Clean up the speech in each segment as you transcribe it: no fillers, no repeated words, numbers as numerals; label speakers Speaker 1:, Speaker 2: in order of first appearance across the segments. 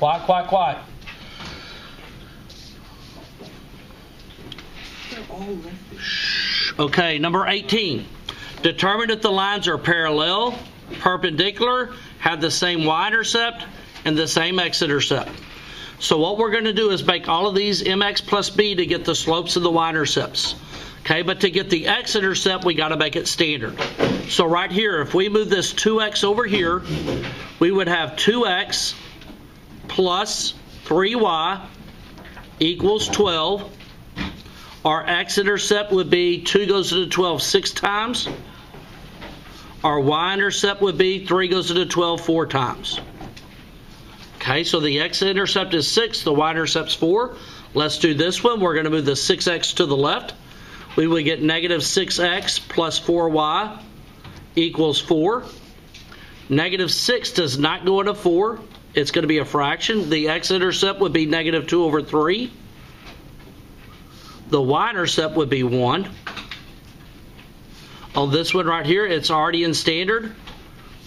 Speaker 1: Quiet, quiet, quiet. Okay, number 18. Determine if the lines are parallel, perpendicular, have the same y-intercept, and the same x-intercept. So what we're going to do is make all of these mx plus b to get the slopes of the y-intercepts. Okay, but to get the x-intercept, we got to make it standard. So right here, if we move this 2x over here, we would have 2x plus 3y equals 12. Our x-intercept would be 2 goes to the 12 6 times. Our y-intercept would be 3 goes to the 12 4 times. Okay, so the x-intercept is 6, the y-intercept's 4. Let's do this one. We're going to move the 6x to the left. We would get negative 6x plus 4y equals 4. Negative 6 does not go into 4. It's going to be a fraction. The x-intercept would be negative 2 over 3. The y-intercept would be 1. On this one right here, it's already in standard.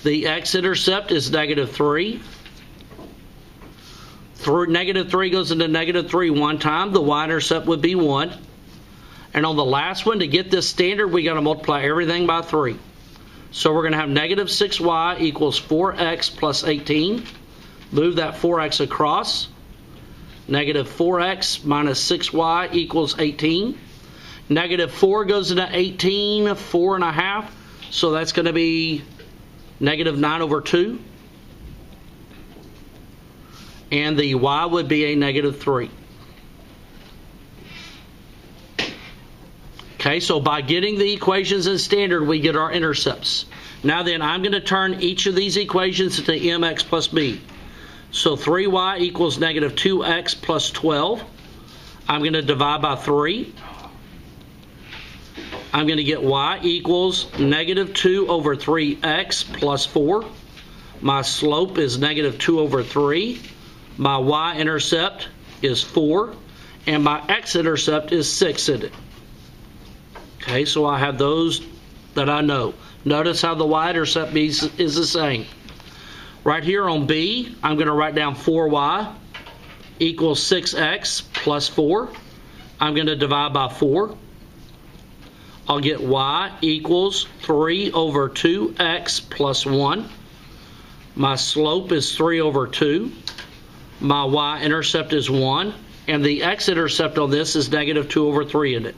Speaker 1: The x-intercept is negative 3. Negative 3 goes into negative 3 one time. The y-intercept would be 1. And on the last one, to get this standard, we got to multiply everything by 3. So we're going to have negative 6y equals 4x plus 18. Move that 4x across. Negative 4x minus 6y equals 18. Negative 4 goes into 18, 4.5. So that's going to be negative 9 over 2. And the y would be a negative 3. Okay, so by getting the equations in standard, we get our intercepts. Now then, I'm going to turn each of these equations into mx plus b. So 3y equals negative 2x plus 12. I'm going to divide by 3. I'm going to get y equals negative 2 over 3x plus 4. My slope is negative 2 over 3. My y-intercept is 4. And my x-intercept is 6 in it. Okay, so I have those that I know. Notice how the y-intercept is the same. Right here on B, I'm going to write down 4y equals 6x plus 4. I'm going to divide by 4. I'll get y equals 3 over 2x plus 1. My slope is 3 over 2. My y-intercept is 1. And the x-intercept on this is negative 2 over 3 in it.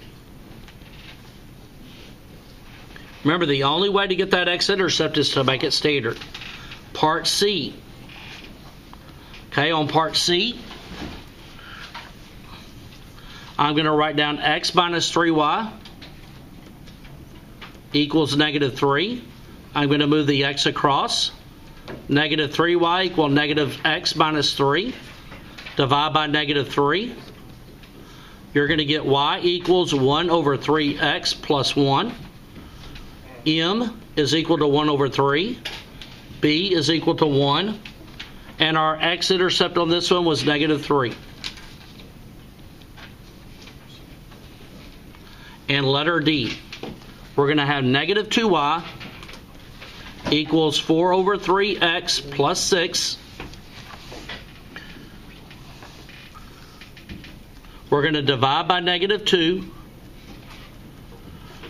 Speaker 1: Remember, the only way to get that x-intercept is to make it standard. Part C. Okay, on part C, I'm going to write down x minus 3y equals negative 3. I'm going to move the x across. Negative 3y equals negative x minus 3. Divide by negative 3. You're going to get y equals 1 over 3x plus 1. M is equal to 1 over 3. B is equal to 1. And our x-intercept on this one was negative 3. And letter D, we're going to have negative 2y equals 4 over 3x plus 6. We're going to divide by negative 2.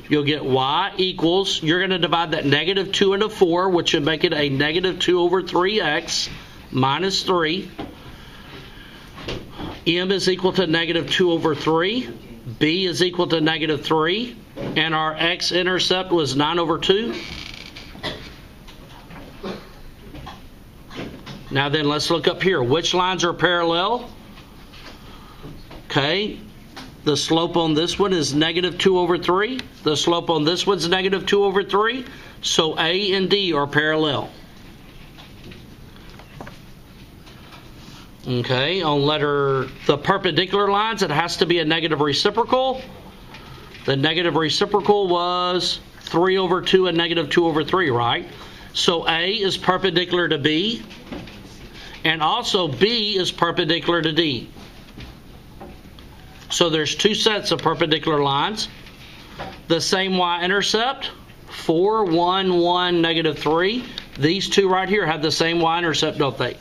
Speaker 1: You'll get y equals, you're going to divide that negative 2 into 4, which would make it a negative 2 over 3x minus 3. M is equal to negative 2 over 3. B is equal to negative 3. And our x-intercept was 9 over 2. Now then, let's look up here. Which lines are parallel? Okay. The slope on this one is negative 2 over 3. The slope on this one's negative 2 over 3. So A and D are parallel. Okay, on the perpendicular lines, it has to be a negative reciprocal. The negative reciprocal was 3 over 2 and negative 2 over 3, right? So A is perpendicular to B. And also B is perpendicular to D. So there's two sets of perpendicular lines. The same y-intercept, 4, 1, 1, negative 3. These two right here have the same y-intercept, don't they?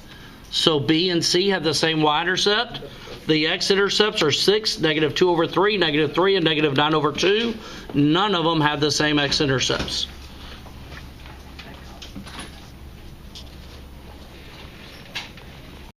Speaker 1: So B and C have the same y-intercept. The x-intercepts are 6, -2/3, -3, and -9/2. None of them have the same x-intercepts.